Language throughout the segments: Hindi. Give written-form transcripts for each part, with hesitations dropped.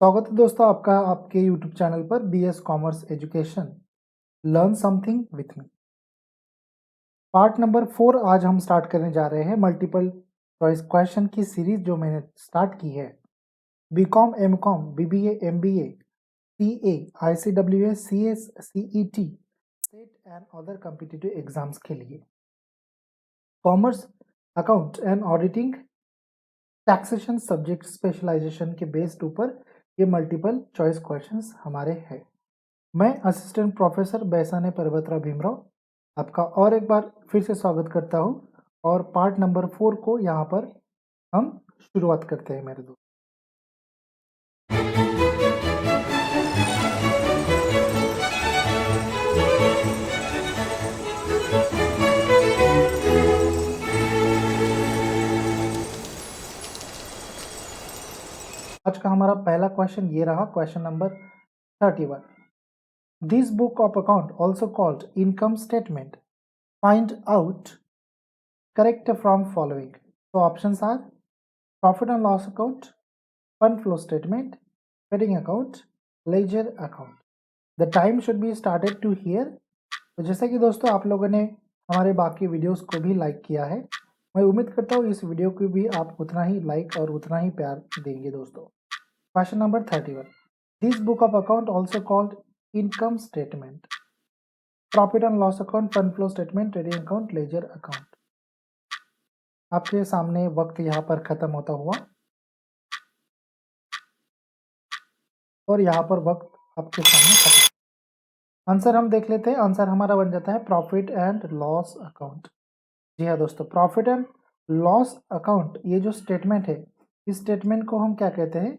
स्वागत है दोस्तों आपका आपके YouTube चैनल पर BS commerce education learn something with me. Part number 4 आज हम स्टार्ट करने जा रहे हैं मल्टीपल चॉइस क्वेश्चन की सीरीज जो मैंने स्टार्ट की है BCom, MCom, BBA, MBA, CA, ICWA, CS, CET, state and other competitive exams के लिए commerce, account and auditing, taxation subject specialisation के बेस्ड ऊपर ये मल्टीपल चॉइस क्वेश्चंस हमारे हैं। मैं असिस्टेंट प्रोफेसर बैसाने पर्वतराव भीमराव आपका और एक बार फिर से स्वागत करता हूं और पार्ट नंबर 4 को यहाँ पर हम शुरुआत करते हैं मेरे दोस्त। आज का हमारा पहला क्वेश्चन ये रहा, question number 31। This book of account also called income statement, find out correct from following. तो options are profit and loss account, fund flow statement, trading account, ledger account. The time should be started to here. तो जैसे कि दोस्तों आप लोगों ने हमारे बाकी वीडियोस को भी लाइक किया है, मैं उम्मीद करता हूँ इस वीडियो को भी आप उतना ही लाइक और उतना ही प्यार देंगे दोस्तों। Question number 31। This book of account also called income statement, profit and loss account, fund flow statement, trading account, ledger account. आपके सामने वक्त यहाँ पर खत्म होता हुआ और यहाँ पर वक्त आपके सामने खत्म। आंसर हम देख लेते हैं। आंसर हमारा बन जाता है प्रॉफिट एंड लॉस अकाउंट। जी हाँ दोस्तों, प्रॉफिट एंड लॉस अकाउंट ये जो स्टेटमेंट है, इस स्टेटमेंट को हम क्या कहते हैं?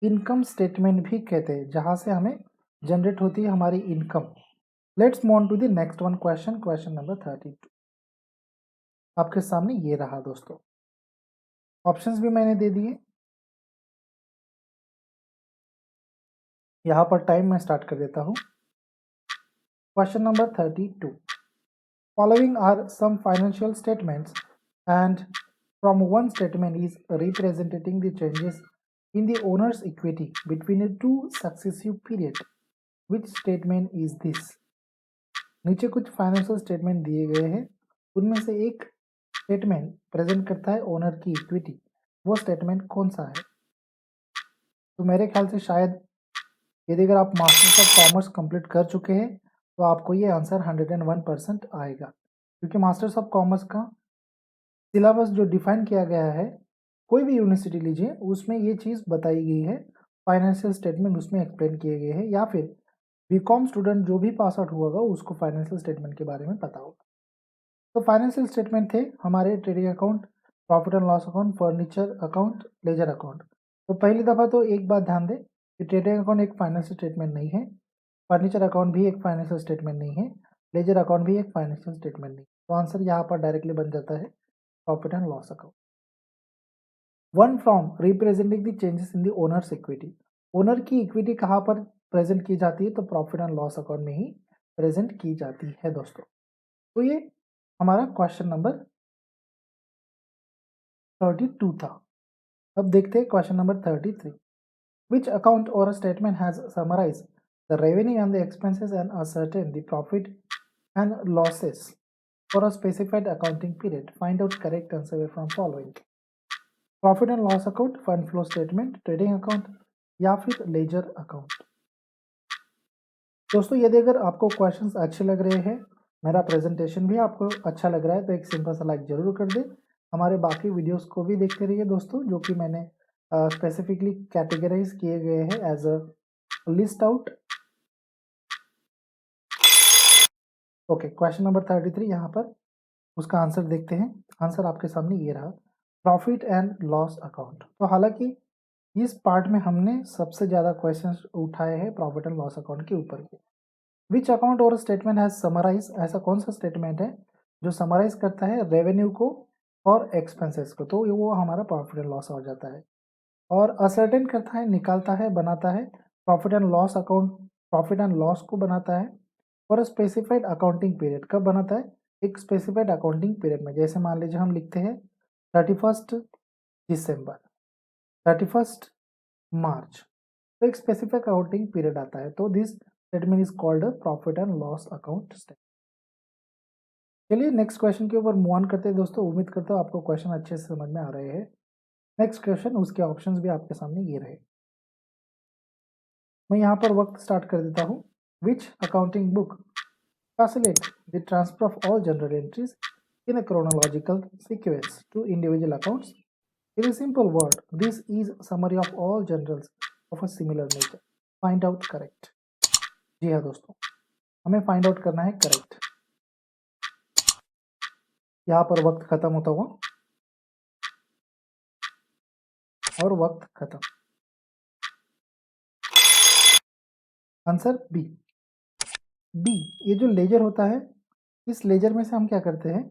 इनकम स्टेटमेंट भी कहते हैं, जहाँ से हमें जनरेट होती है हमारी income. Let's move on to the next one question, question number 32। आपके सामने ये रहा दोस्तों, ऑप्शंस भी मैंने दे दिए। यहाँ पर टाइम मैं स्टार्ट कर देता हूँ। Question number 32। Following are some financial statements, and from one statement is representing the changes in the owner's equity between the two successive periods. Which statement is this? नीचे कुछ फाइनेंशियल स्टेटमेंट दिए गए हैं, उनमें से एक स्टेटमेंट प्रेजेंट करता है ओनर की इक्विटी। वो स्टेटमेंट कौन सा है? तो मेरे ख्याल से शायद यदि अगर आप मास्टर्स ऑफ कॉमर्स कंप्लीट कर चुके हैं तो आपको ये आंसर 101% आएगा, क्योंकि मास्टर्स ऑफ कॉमर्स का सिलेबस जो डिफाइन किया गया है, कोई भी यूनिवर्सिटी लीजिए उसमें ये चीज़ बताई गई है, फाइनेंशियल स्टेटमेंट उसमें एक्सप्लेन किए गए हैं, या फिर बीकॉम स्टूडेंट जो भी पास आउट हुआ होगा उसको फाइनेंशियल स्टेटमेंट के बारे में पता होगा। तो फाइनेंशियल स्टेटमेंट थे हमारे trading account, profit and loss account, furniture account, ledger account. तो पहली दफ़ा तो एक बात ध्यान दें कि ट्रेडिंग अकाउंट एक फाइनेंशियल स्टेटमेंट नहीं है, फर्नीचर अकाउंट भी एक फाइनेंशियल स्टेटमेंट नहीं है, लेजर अकाउंट भी एक फाइनेंशियल स्टेटमेंट नहीं। तो आंसर यहाँ पर डायरेक्टली बन जाता है profit and loss account. One from representing the changes in the owners equity. Owner की इक्विटी कहाँ पर प्रेजेंट की जाती है? तो प्रॉफिट एंड लॉस अकाउंट में ही प्रेजेंट की जाती है दोस्तों। तो ये हमारा क्वेश्चन नंबर 32 था। अब देखते हैं क्वेश्चन नंबर 33। विच अकाउंट और statement has summarise the revenue and the expenses and ascertain the profit and losses for a specified accounting period? Find out correct answer from following. Profit and loss account, fund flow statement, trading account या फिर लेजर अकाउंट। दोस्तों यदि अगर आपको क्वेश्चंस अच्छे लग रहे हैं, मेरा प्रेजेंटेशन भी आपको अच्छा लग रहा है, तो एक सिंपल सा लाइक जरूर कर दें। हमारे बाकी वीडियोस को भी देखते रहिए दोस्तों, जो कि मैंने स्पेसिफिकली कैटेगराइज किए गए हैं as a list out. Okay, question number 33 यहाँ पर उसका आंसर देखते हैं। आंसर आपके सामने ये रहा, प्रॉफिट एंड लॉस अकाउंट। तो हालांकि इस पार्ट में हमने सबसे ज़्यादा क्वेश्चंस उठाए हैं प्रॉफिट एंड लॉस अकाउंट के ऊपर के। विच अकाउंट और स्टेटमेंट हैज समराइज, ऐसा कौन सा स्टेटमेंट है जो समराइज करता है रेवेन्यू को और एक्सपेंसेस को? तो वो हमारा प्रॉफिट एंड लॉस हो जाता है। और असर्टेन करता है, निकालता है, बनाता है profit and loss account, profit and loss को बनाता है और स्पेसिफाइड अकाउंटिंग पीरियड कब बनाता है? एक स्पेसिफाइड अकाउंटिंग पीरियड में। जैसे मान लीजिए हम लिखते हैं 31 दिसंबर, 31 मार्च, तो एक स्पेसिफिक अकाउंटिंग पीरियड आता है, तो this statement is called a profit and loss account statement. चलिए नेक्स्ट क्वेश्चन के ऊपर मूव ऑन करते हैं दोस्तों। उम्मीद करता हूँ आपको क्वेश्चन अच्छे से समझ में आ रहे हैं। नेक्स्ट क्वेश्चन, उसके ऑप्शंस भी आपके सामने ये रहे। मैं यहाँ पर वक्त स्टार्ट कर देता हूँ। Which accounting book facilitate the transfer of all journal entries in a chronological sequence to individual accounts? In a simple word, this is summary of all journals of a similar nature. Find out correct. जी हाँ दोस्तों, हमें फाइंड आउट करना है करेक्ट। यहाँ पर वक्त खत्म होता हुआ और वक्त खत्म। Answer B. बी, ये जो लेजर होता है, इस लेजर में से हम क्या करते हैं,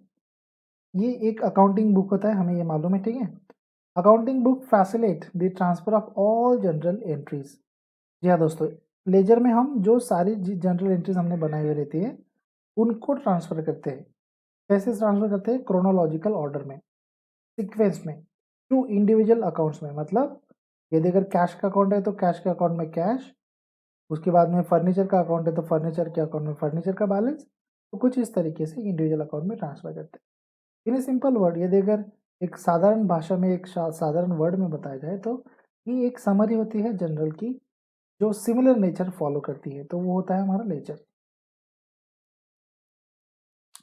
ये एक अकाउंटिंग बुक होता है, हमें ये मालूम है, ठीक है। Accounting book facilitate the transfer of all general entries. जी हाँ दोस्तों, लेजर में हम जो सारी जनरल एंट्रीज हमने बनाई हुई रहती है उनको ट्रांसफर करते हैं। कैसे ट्रांसफर करते हैं? क्रोनोलॉजिकल ऑर्डर में, सीक्वेंस में, टू इंडिविजुअल अकाउंट्स में। मतलब यदि अगर कैश का अकाउंट है तो कैश के अकाउंट में कैश, उसके बाद में फर्नीचर का अकाउंट है तो फर्नीचर के अकाउंट में फर्नीचर का बैलेंस, तो कुछ इस तरीके से इंडिविजुअल अकाउंट में ट्रांसफर करते हैं। इन ए सिंपल वर्ड, यदि अगर एक साधारण भाषा में, एक साधारण वर्ड में बताया जाए तो ये एक समरी होती है जनरल की, जो सिमिलर नेचर फॉलो करती है, तो वो होता है हमारा ledger.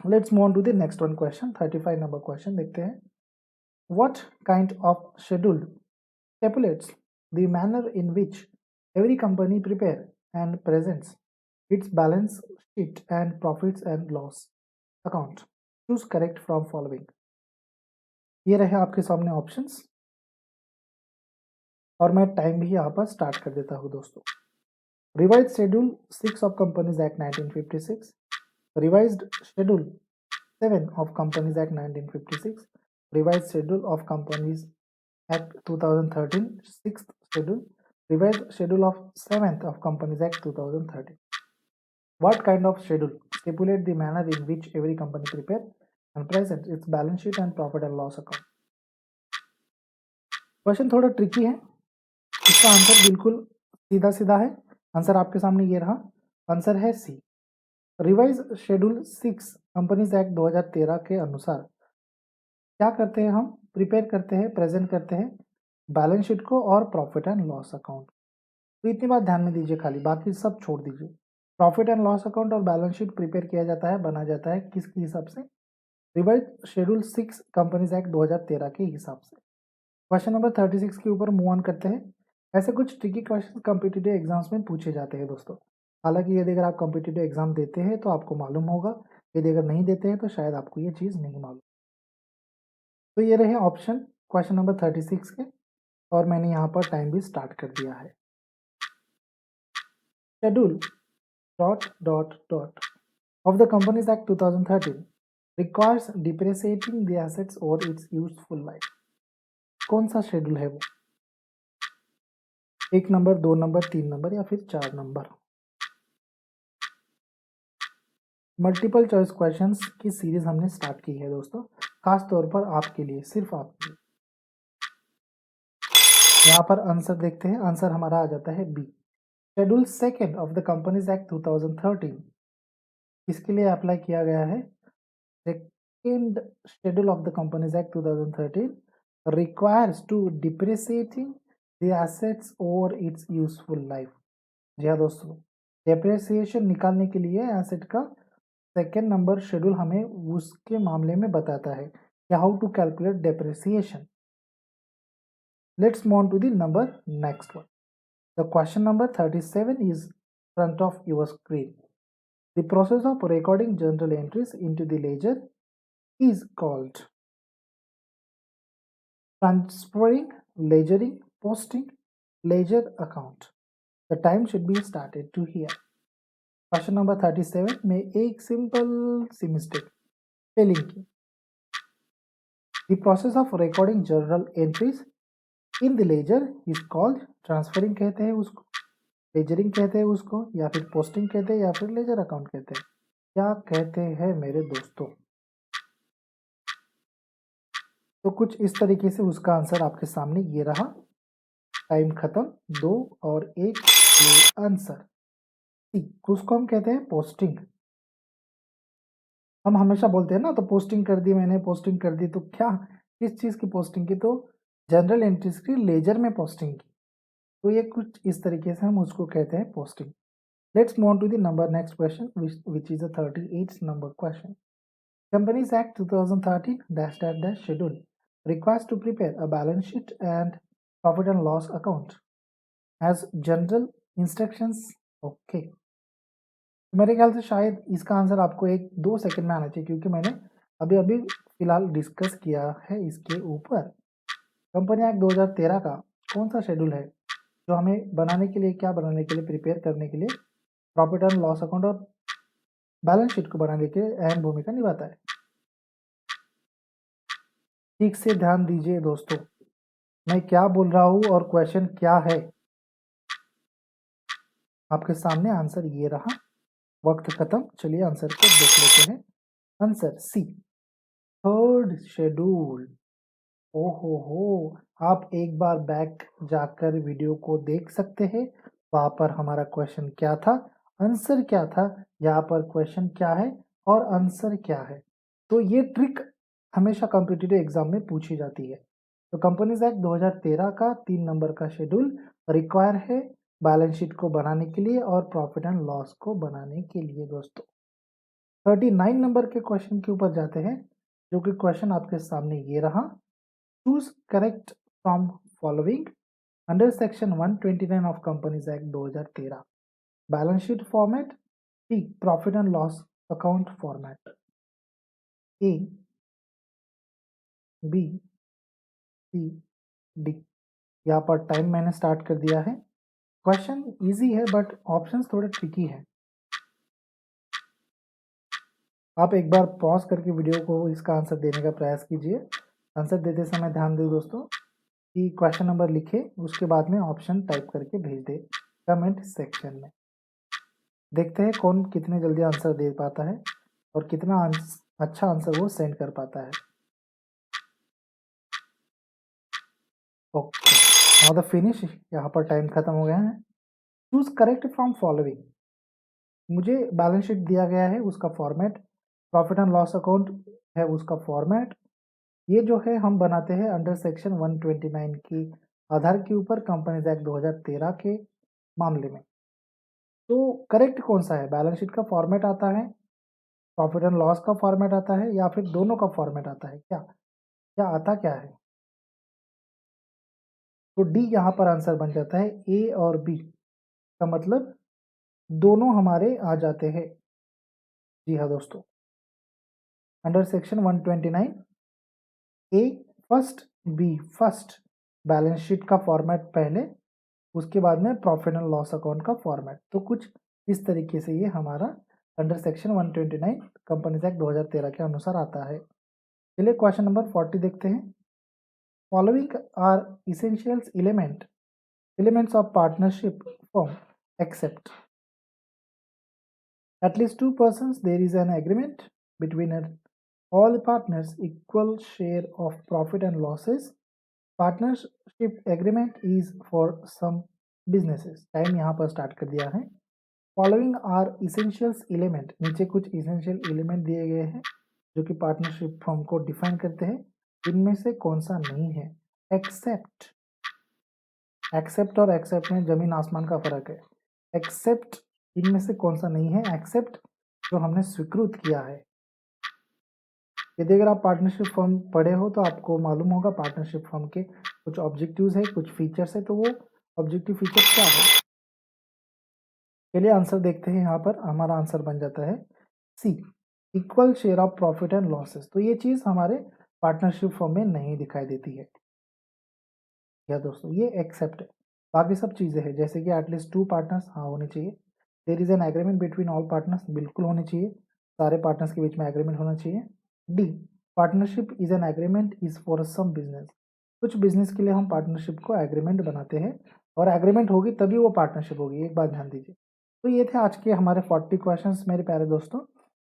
Let's move on to the next one question, 35 number question देखते हैं। What kind of schedule stipulates the manner in which every company prepare and presents its balance sheet and profits and loss account? Choose correct from following. ये रहे आपके सामने ऑप्शंस, और मैं टाइम भी यहाँ पर स्टार्ट कर देता हूँ दोस्तों। Revise schedule 6 of companies act 1956, revised schedule 7 of Companies Act 1956, revised schedule of Companies Act 2013, 6th schedule, revised schedule of 7th of Companies Act 2013. What kind of schedule stipulate the manner in which every company prepare and present its balance sheet and profit and loss account? Question थोड़ा ट्रिकी है, इसका आंसर बिल्कुल सीधा सीधा है। आंसर आपके सामने ये रहा, आंसर है सी। रिवाइज शेड्यूल 6 कंपनीज एक्ट 2013 के अनुसार क्या करते हैं, हम प्रिपेयर करते हैं, प्रेजेंट करते हैं बैलेंस शीट को और प्रॉफिट एंड लॉस अकाउंट। तो इतनी बात ध्यान में दीजिए, खाली बाकी सब छोड़ दीजिए। प्रॉफिट एंड लॉस अकाउंट और बैलेंस शीट प्रिपेयर किया जाता है, बना जाता है किसके हिसाब से? रिवाइज शेड्यूल 6 कंपनीज एक्ट 2013 के हिसाब से। क्वेश्चन नंबर 36 के ऊपर मूव ऑन करते हैं। ऐसे कुछ ट्रिकी क्वेश्चन कॉम्पिटिटिव एग्जाम्स में पूछे जाते हैं दोस्तों। हालांकि यदि अगर आप कॉम्पिटिटिव एग्जाम देते हैं तो आपको मालूम होगा, यदि अगर नहीं देते हैं तो शायद आपको ये चीज़ नहीं मालूम। तो ये रहे ऑप्शन क्वेश्चन नंबर 36 के, और मैंने यहाँ पर टाइम भी स्टार्ट कर दिया है। Schedule dot dot dot of the companies act 2013 requires depreciating the assets over its useful life. कौन सा शेड्यूल है वो? 1 नंबर, 2 नंबर, 3 नंबर या फिर 4 नंबर? मल्टीपल चॉइस क्वेश्चंस की सीरीज हमने स्टार्ट की है दोस्तों, खास तौर पर आपके लिए, सिर्फ आपके लिए। यहाँ पर आंसर देखते हैं, आंसर हमारा आ जाता है B. Schedule 2 of the companies act 2013 इसके लिए अप्लाई किया गया है। Second schedule of the companies act 2013 requires to depreciating the assets over its useful life। जी हाँ दोस्तों, डेप्रिसिएशन निकालने के लिए एसेट का सेकेंड नंबर शेड्यूल हमें उसके मामले में बताता है कि how to calculate depreciation. Let's move on to the number next one. The question number 37 is front of your screen. The process of recording journal entries into the ledger is called transferring, ledgering, posting, ledger account. The time should be started to here. Question number 37 में एक सिंपल सी मिस्टेक स्पेलिंग की। The process of recording journal entries in the ledger is called, transferring कहते हैं उसको, लेजरिंग कहते हैं उसको, या फिर पोस्टिंग कहते हैं, या फिर लेजर अकाउंट कहते हैं। क्या कहते हैं मेरे दोस्तों? तो कुछ इस तरीके से उसका आंसर आपके सामने ये रहा। टाइम खत्म, 2 और 1 ये आंसर। सी, उसको हम कहते हैं पोस्टिंग। हम हमेशा बोलते हैं ना, तो पोस्टिंग कर दी मैंने, पोस्टिंग कर दी, तो क्या किस चीज़ की पोस्टिंग की? तो जनरल एंट्रीज की लेजर में पोस्टिंग की। तो ये कुछ इस तरीके से हम उसको कहते हैं posting. Let's move on to the number next question which is a 38th number question. Companies Act 2013 dash dash dash schedule requires to prepare a balance sheet and profit and loss account as general instructions. Okay. मेरे ख्याल से शायद इसका आंसर आपको 1-2 सेकंड में आना चाहिए, क्योंकि मैंने अभी अभी फिलहाल डिस्कस किया है इसके ऊपर। कंपनी एक्ट 2013 का कौन सा शेड्यूल है जो हमें बनाने के लिए, क्या बनाने के लिए, प्रिपेयर करने के लिए प्रॉफिट एंड लॉस अकाउंट और बैलेंस शीट को बनाने के लिए अहम भूमिका निभाता है? ठीक से ध्यान दीजिए दोस्तों, मैं क्या बोल रहा हूँ और क्वेश्चन क्या है। आपके सामने आंसर ये रहा। वक्त खत्म, चलिए आंसर को देख लेते हैं। Answer C, third schedule. ओहो, आप एक बार बैक जाकर वीडियो को देख सकते हैं। वहां पर हमारा क्वेश्चन क्या था, आंसर क्या था, यहाँ पर क्वेश्चन क्या है और आंसर क्या है। तो ये ट्रिक हमेशा कॉम्पिटिटिव एग्जाम में पूछी जाती है। तो कंपनीज एक्ट 2013 का 3 नंबर का शेड्यूल रिक्वायर है बैलेंस शीट को बनाने के लिए और प्रॉफिट एंड लॉस को बनाने के लिए दोस्तों। 39 नंबर के क्वेश्चन के ऊपर जाते हैं, जो कि क्वेश्चन आपके सामने ये रहा। Choose correct from following under section 129 of companies act 2013। Balance sheet format, B profit and loss account format. A, B, C, D. यहाँ पर टाइम मैंने स्टार्ट कर दिया है। क्वेश्चन इजी है बट ऑप्शंस थोड़े ट्रिकी है। आप एक बार पॉज करके वीडियो को इसका आंसर देने का प्रयास कीजिए। आंसर देते समय ध्यान दें दोस्तों कि क्वेश्चन नंबर लिखे, उसके बाद में ऑप्शन टाइप करके भेज दे कमेंट सेक्शन में। देखते हैं कौन कितने जल्दी आंसर दे पाता है और कितना अच्छा आंसर वो सेंड कर पाता है। Okay, now the finish. यहाँ पर टाइम खत्म हो गया है। Choose correct from following. मुझे बैलेंस शीट दिया गया है, उसका format, profit and loss account है उसका फॉर्मेट। ये जो है हम बनाते हैं अंडर सेक्शन 129 की आधार के ऊपर कंपनीज एक्ट 2013 के मामले में। तो करेक्ट कौन सा है? बैलेंस शीट का फॉर्मेट आता है, प्रॉफिट एंड लॉस का फॉर्मेट आता है, या फिर दोनों का फॉर्मेट आता है? क्या क्या आता क्या है? तो डी यहाँ पर आंसर बन जाता है। ए और बी का मतलब दोनों हमारे आ जाते हैं। जी हाँ दोस्तों, under section 129 A first, B first. Balance sheet का फॉर्मेट पहले, उसके बाद में प्रॉफिट एंड लॉस अकाउंट का फॉर्मेट। तो कुछ इस तरीके से ये हमारा अंडर सेक्शन 129 कंपनीज एक्ट 2013 के अनुसार आता है। चलिए क्वेश्चन नंबर 40 देखते हैं। Following are essentials elements of partnership firm except at least two persons there is an agreement between all partners equal share of profit and losses. Partnership agreement is for some businesses. Time यहाँ पर स्टार्ट कर दिया है। फॉलोइंग आर इसेंशियल्स एलिमेंट, नीचे कुछ इसेंशियल एलिमेंट दिए गए हैं जो कि पार्टनरशिप फर्म को डिफाइन करते हैं। इनमें से कौन सा नहीं है? एक्सेप्ट। एक्सेप्ट और एक्सेप्ट में जमीन आसमान का फर्क है। एक्सेप्ट इनमें से कौन सा नहीं है? एक्सेप्ट जो हमने स्वीकृत किया है। यदि अगर आप पार्टनरशिप फर्म पढ़े हो तो आपको मालूम होगा पार्टनरशिप फर्म के कुछ ऑब्जेक्टिव्स है, कुछ फीचर्स है। तो वो ऑब्जेक्टिव फीचर्स क्या है? चलिए आंसर देखते हैं। यहाँ पर हमारा आंसर बन जाता है C, equal share of profit and losses. तो ये चीज़ हमारे पार्टनरशिप फर्म में नहीं दिखाई देती है। या दोस्तों ये एक्सेप्ट है। बाकी सब चीज़ें हैं, जैसे कि एटलीस्ट 2 पार्टनर्स, हाँ होने चाहिए। There is an agreement between all partners, बिल्कुल होने चाहिए। सारे पार्टनर्स के बीच में एग्रीमेंट होना चाहिए। D, partnership is an agreement is for some business. कुछ बिजनेस के लिए हम पार्टनरशिप को एग्रीमेंट बनाते हैं और एग्रीमेंट होगी तभी वो पार्टनरशिप होगी। एक बात ध्यान दीजिए। तो ये थे आज के हमारे 40 क्वेश्चंस मेरे प्यारे दोस्तों।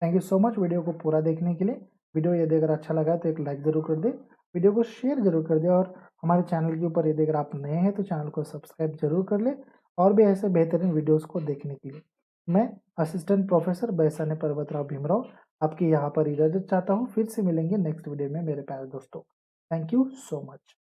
Thank you so much video को पूरा देखने के लिए। वीडियो यदि अगर अच्छा लगा तो एक लाइक ज़रूर कर दे, वीडियो को शेयर जरूर कर दे और हमारे चैनल के ऊपर यदि अगर आप नए हैं तो चैनल को सब्सक्राइब जरूर कर ले और भी ऐसे बेहतरीन वीडियोस को देखने के लिए। मैं असिस्टेंट प्रोफेसर बैसाने पर्वतराव भीमराव आपकी यहाँ पर इजाज़त चाहता हूँ। फिर से मिलेंगे नेक्स्ट वीडियो में मेरे प्यारे दोस्तों। Thank you so much.